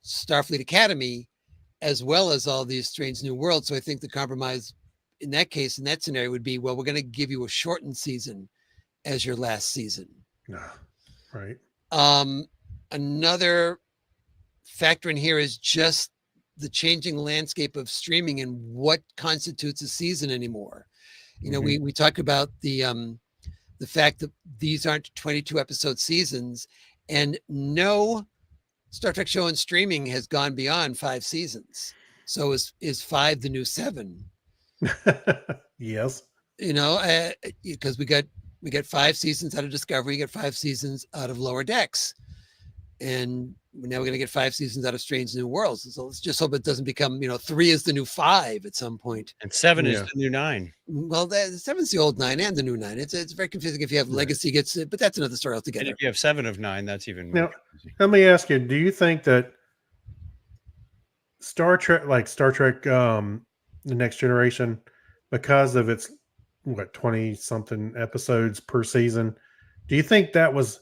Starfleet Academy, as well as all these Strange New Worlds. So I think the compromise in that case, in that scenario, would be, well, we're going to give you a shortened season as your last season. Right. Another factor in here is just the changing landscape of streaming and what constitutes a season anymore. We talk about the fact that these aren't 22 episode seasons, and no Star Trek show and streaming has gone beyond 5 seasons. So is 5 the new 7? Yes. You know, because we get 5 seasons out of Discovery, get 5 seasons out of Lower Decks, and now we're going to get 5 seasons out of Strange New Worlds. So let's just hope it doesn't become, 3 is the new 5 at some point. And 7 is Yeah. the new 9. Well, 7's the old 9 and the new 9. It's very confusing if you have Right. Legacy gets it, but that's another story And altogether. if you have 7 of 9, that's even Now- more confusing. Let me ask you, do you think that Star Trek, the Next Generation, because of its 20 something episodes per season, do you think that was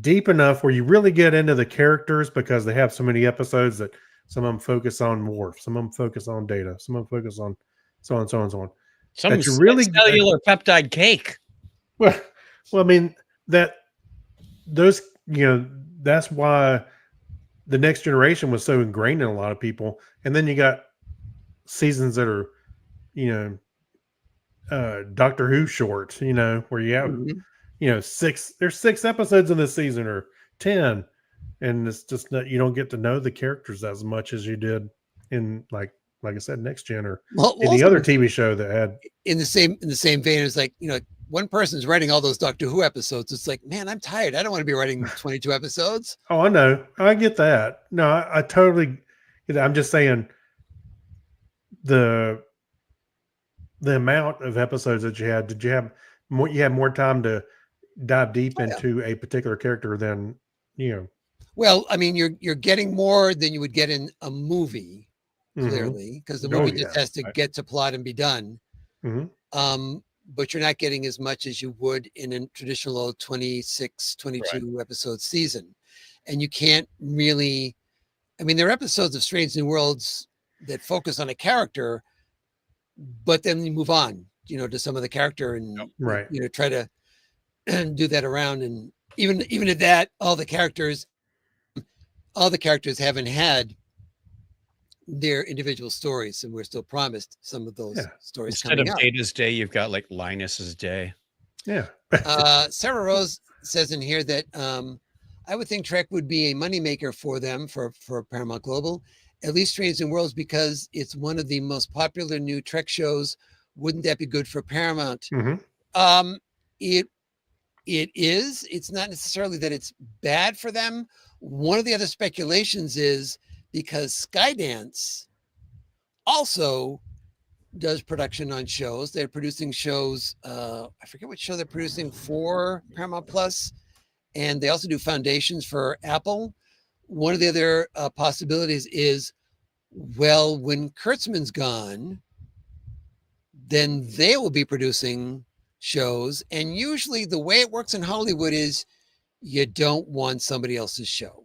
deep enough where you really get into the characters because they have so many episodes that some of them focus on Worf, some of them focus on Data, some of them focus on so on and so on and so on. Some you really- cellular peptide cake. Well, I mean that's why the Next Generation was so ingrained in a lot of people, and then you got seasons that are, Doctor Who shorts, where you have, Mhm. there's 6 episodes in this season or 10, and it's just that you don't get to know the characters as much as you did in like I said, Next Gen or Well, any also other TV show that had. in the same vein, it's like, one person's writing all those Doctor Who episodes. It's like, man, I'm tired. I don't want to be writing 22 episodes. Oh, I know. I get that. No, I totally get that. I'm just saying the amount of episodes that you had, did you have more? You had more time to dive deep Oh, yeah. into a particular character than, Well, I mean, you're getting more than you would get in a movie, mhm, clearly, because the Oh, movie just yeah. has to Right. get to plot and be done. mhm. But you're not getting as much as you would in a traditional old 26, 22 episode season. And you can't really, I mean, there are episodes of Strange New Worlds that focus on a character, but then you move on, to some of the character and, Right. try to do that around. And even at that, all the characters haven't had their individual stories, and we're still promised some of those Yeah. stories Instead coming of up. Data's day, you've got like Linus's day. Yeah. Sarah Rose says in here that I would think Trek would be a moneymaker for them, for Paramount Global, at least Strange New Worlds, because it's one of the most popular new Trek shows. Wouldn't that be good for Paramount? Mhm. It is. It's not necessarily that it's bad for them. One of the other speculations is because Skydance also does production on shows. They're producing shows. I forget what show they're producing for Paramount Plus, and they also do foundations for Apple. One of the other possibilities is, well, when Kurtzman's gone, then they will be producing shows. And usually the way it works in Hollywood is you don't want somebody else's show.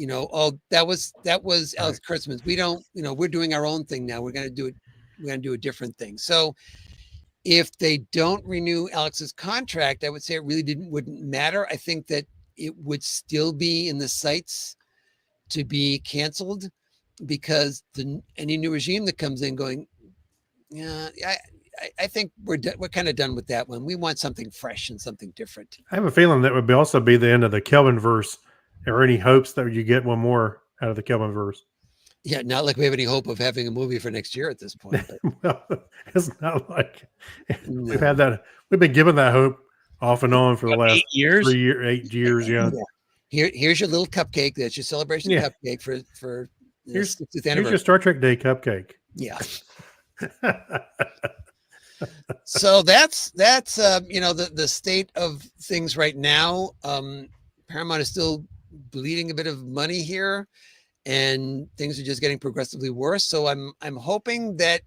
Oh, that was Alex Kurtzman's. We don't, we're doing our own thing now. We're going to do it. We're going to do a different thing. So if they don't renew Alex's contract, I would say it really wouldn't matter. I think that it would still be in the sights to be canceled, because any new regime that comes in going, yeah, I think we're kind of done with that one. We want something fresh and something different. I have a feeling that would also be the end of the Kelvin verse. Or any hopes that you get one more out of the Kelvin verse? Yeah, not like we have any hope of having a movie for next year at this point. Well, it's not like No. we've had that. We've been given that hope off and on for the last 8 years. 8 years. Yeah. Here's your little cupcake. That's your celebration Yeah. cupcake for the Here's- 60th Here's your anniversary. Star Trek Day cupcake. Yeah. So that's the state of things right now. Paramount is still bleeding a bit of money here, and things are just getting progressively worse. So I'm hoping that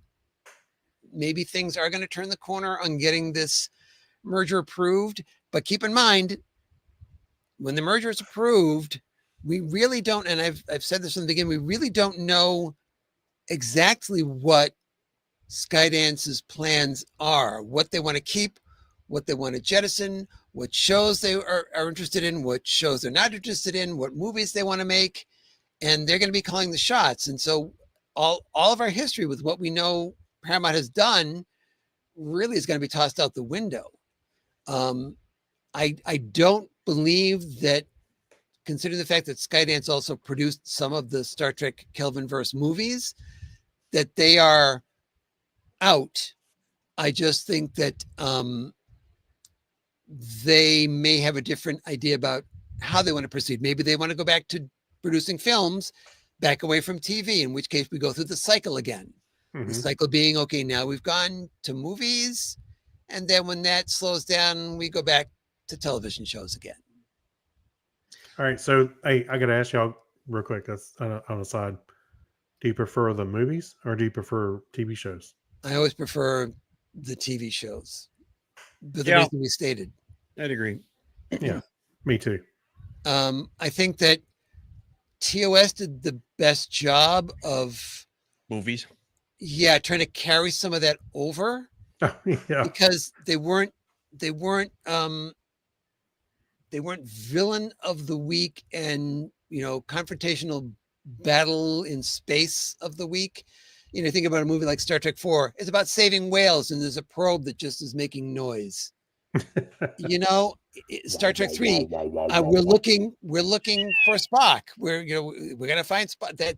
maybe things are going to turn the corner on getting this merger approved. But keep in mind, when the merger is approved, we really don't, and I've said this from the beginning, we really don't know exactly what Skydance's plans are, what they want to keep, what they want to jettison, what shows they are interested in, what shows they're not interested in, what movies they want to make, and they're going to be calling the shots. And so all of our history with what we know Paramount has done really is going to be tossed out the window. I don't believe that considering the fact that Skydance also produced some of the Star Trek Kelvinverse movies, that they are out. I just think that they may have a different idea about how they want to proceed. Maybe they want to go back to producing films, back away from TV, in which case we go through the cycle again. Mhm. The cycle being, okay, now we've gone to movies, and then when that slows down, we go back to television shows again. All right. So, hey, I got to ask y'all real quick. That's on the side. Do you prefer the movies or do you prefer TV shows? I always prefer the TV shows, for the Yeah. reason we stated. I'd agree. Yeah, me too. I think that TOS did the best job of, Movies. trying to carry some of that over, Yeah. because they weren't villain of the week and confrontational battle in space of the week. Think about a movie like Star Trek 4. It's about saving whales, and there's a probe that just is making noise. Star Trek 3, we're looking for Spock. We're gonna find Spock. That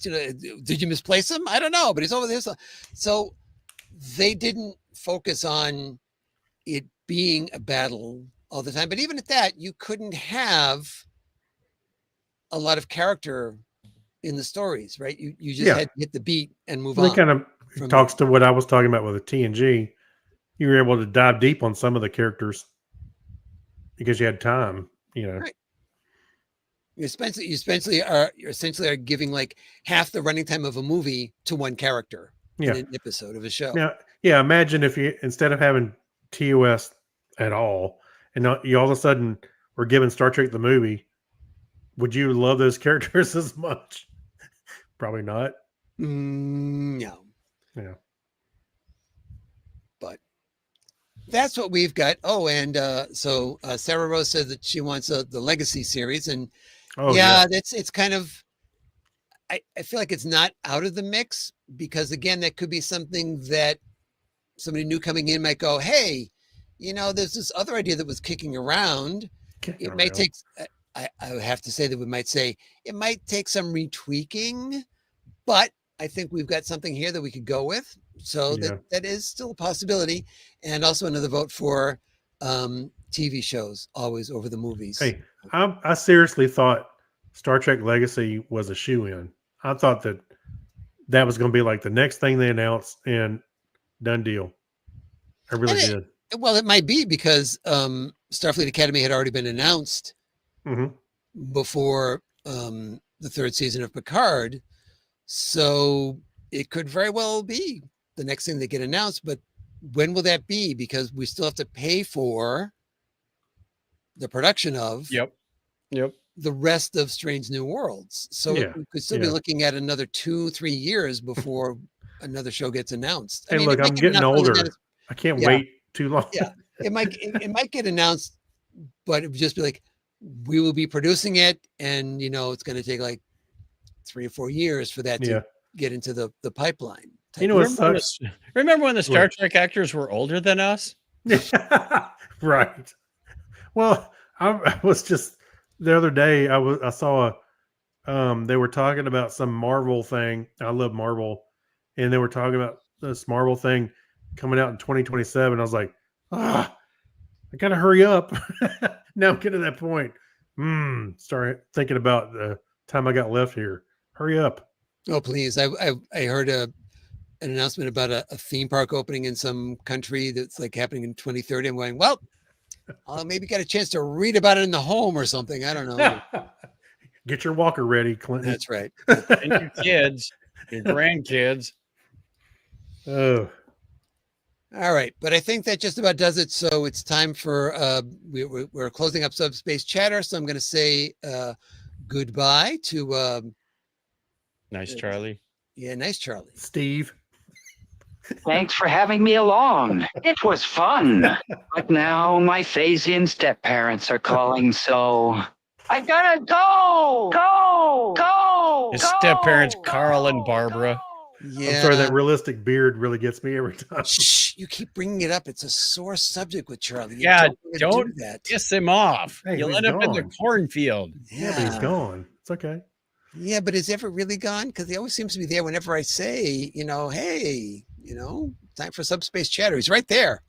did you misplace him? I don't know, but he's over there. So they didn't focus on it being a battle all the time. But even at that, you couldn't have a lot of character in the stories, right? You just Yeah. had to hit the beat and move Well, on. it kind of from talks to what I was talking about with the TNG. You were able to dive deep on some of the characters because you had time, Right. You essentially are giving like half the running time of a movie to one character Yeah. in an episode of a show. Now, yeah, imagine if you, instead of having TOS at all, and you all of a sudden were given Star Trek the movie, would you love those characters as much? Probably not. No, Yeah. but that's what we've got. Oh, and so Sarah Rose said that she wants the Legacy series, and Oh, it's kind of. I feel like it's not out of the mix, because again, that could be something that somebody new coming in might go, hey, there's this other idea that was kicking around. Kicking It may around. take, I would have to say that we might say it might take some retweaking, but I think we've got something here that we could go with. So Yeah. that is still a possibility. And also another vote for TV shows always over the movies. Hey, I seriously thought Star Trek Legacy was a shoe-in. I thought that was going to be like the next thing they announced and done deal. I really And did. Well, it might be because Starfleet Academy had already been announced Hmm. before the third season of Picard. So it could very well be the next thing that get announced. But when will that be? Because we still have to pay for the production of Yep. the rest of Strange New Worlds. So Yeah, we could still be yeah. looking at another 2-3 years before another show gets announced. Hey, it look, might I'm get getting announced early older. then. I can't Yeah. wait too long. Yeah. It might get announced, but it would just be like, we will be producing it, and it's going to take like 3 or 4 years for that Yeah. to get into the pipeline. You know what Remember when, sucks? remember when the Star What? Trek actors were older than us? Right. Well, I was just the other day. I saw they were talking about some Marvel thing. I love Marvel, and they were talking about this Marvel thing coming out in 2027. I was like, I gotta hurry up. Now I'm getting to that point. Start thinking about the time I got left here. Hurry up. Oh, please. I heard an announcement about a theme park opening in some country that's like happening in 2030. I'm going, well, I'll maybe get a chance to read about it in the home or something. I don't know. Get your walker ready, Clinton. That's right. And your kids, your grandkids. Oh, All right. But I think that just about does it. So it's time for, we're closing up Subspace Chatter. So I'm going to say goodbye to, Nice, Charlie. nice Charlie. Steve. Thanks for having me along. It was fun. But now my Phasian step parents are calling, so I gotta go. Go. His step-parents, Carl and Barbara. Yeah. I'm sorry, that realistic beard really gets me every time. Shh, you keep bringing it up. It's a sore subject with Charlie. You Yeah, wanna don't do that. Piss him off. Hey, You'll he's end up in the gone. cornfield. Yeah, but he's gone. It's okay. Yeah, but is ever really gone? Because he always seems to be there whenever I say, hey, time for subspace chatter. He's right there.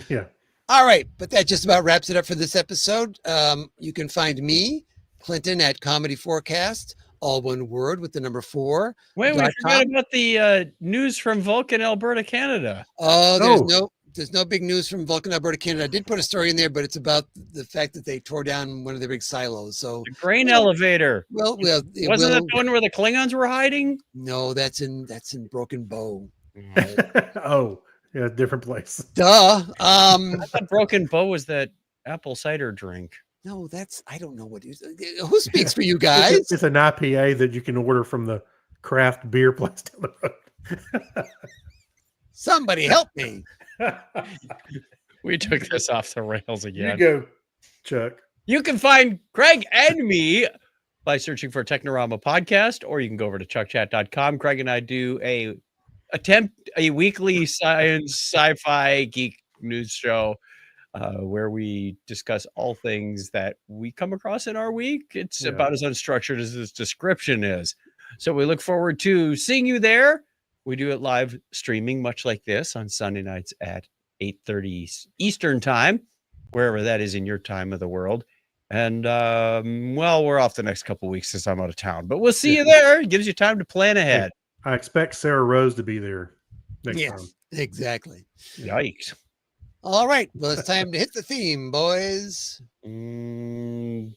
Yeah. All right, but that just about wraps it up for this episode. You can find me, Clinton, at Comedy Forecast, all one word with the number 4. Wait, we .com. forgot about the news from Vulcan, Alberta, Canada. Oh, there's no big news from Vulcan, Alberta, Canada. I did put a story in there, but it's about the fact that they tore down one of their big silos. So The grain elevator. Wasn't Wasn't that the one where the Klingons were hiding? No, that's in Broken Bow. Oh, yeah, different place. Duh. I thought Broken Bow was that apple cider drink. No, I don't know who speaks for you guys. It's an IPA that you can order from the craft beer place down the road. Somebody help me. We took this off the rails You again. go, Chuck. You can find Craig and me by searching for Technorama Podcast, or you can go over to chuckchat.com. Craig and I do a weekly science sci-fi geek news show where we discuss all things that we come across in our week. It's about as unstructured as this description is. So we look forward to seeing you there. We do it live streaming, much like this, on Sunday nights at 8:30 Eastern time, wherever that is in your time of the world. And we're off the next couple of weeks since I'm out of town, but we'll see you there. It gives you time to plan ahead. I expect Sarah Rose to be there next time. Exactly. Yikes. All right. Well, it's time to hit the theme, boys. Where'd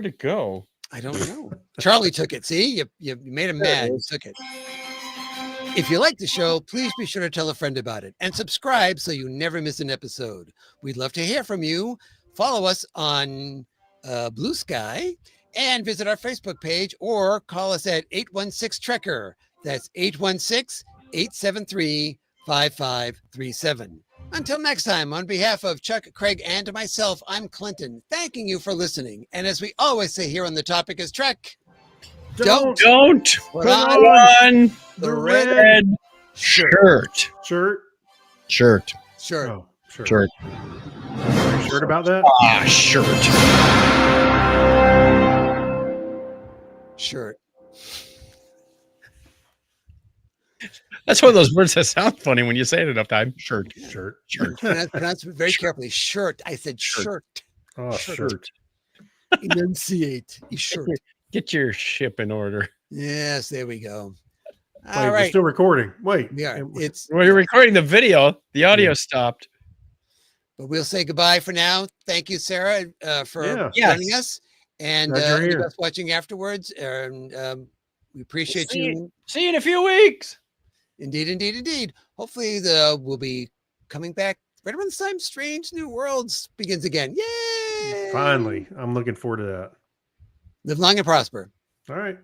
it go? I don't know. Charlie took it. See, you made him mad. He took it. If you like the show, please be sure to tell a friend about it and subscribe so you never miss an episode. We'd love to hear from you. Follow us on Blue Sky and visit our Facebook page or call us at 816-TREKKER. That's 816-873-5537. Until next time, on behalf of Chuck, Craig, and myself, I'm Clinton, thanking you for listening. And as we always say here on The Topic is Trek, don't Put put on the red shirt. Shirt? Shirt. shirt. Oh, sure. Shirt. Are you sure about that? Ah, shirt. Shirt. That's one of those words that sound funny when you say it enough time. Shirt. Shirt. Shirt. Pronounce it very carefully. Shirt. I said shirt. Oh, shirt. Enunciate. Shirt. Get your ship in order. Yes, there we go. Wait, All we're right. still recording. Wait. We are. It's Well, you're recording the video. The audio stopped. but we'll say goodbye for now. Thank you, Sarah, for Yeah. joining us. And Glad you're any of here. us watching afterwards. And we appreciate you. See you in a few weeks. Indeed, indeed, indeed. Hopefully we'll be coming back right around the time Strange New Worlds begins again. Yay! Finally. I'm looking forward to that. Live long and prosper. All right.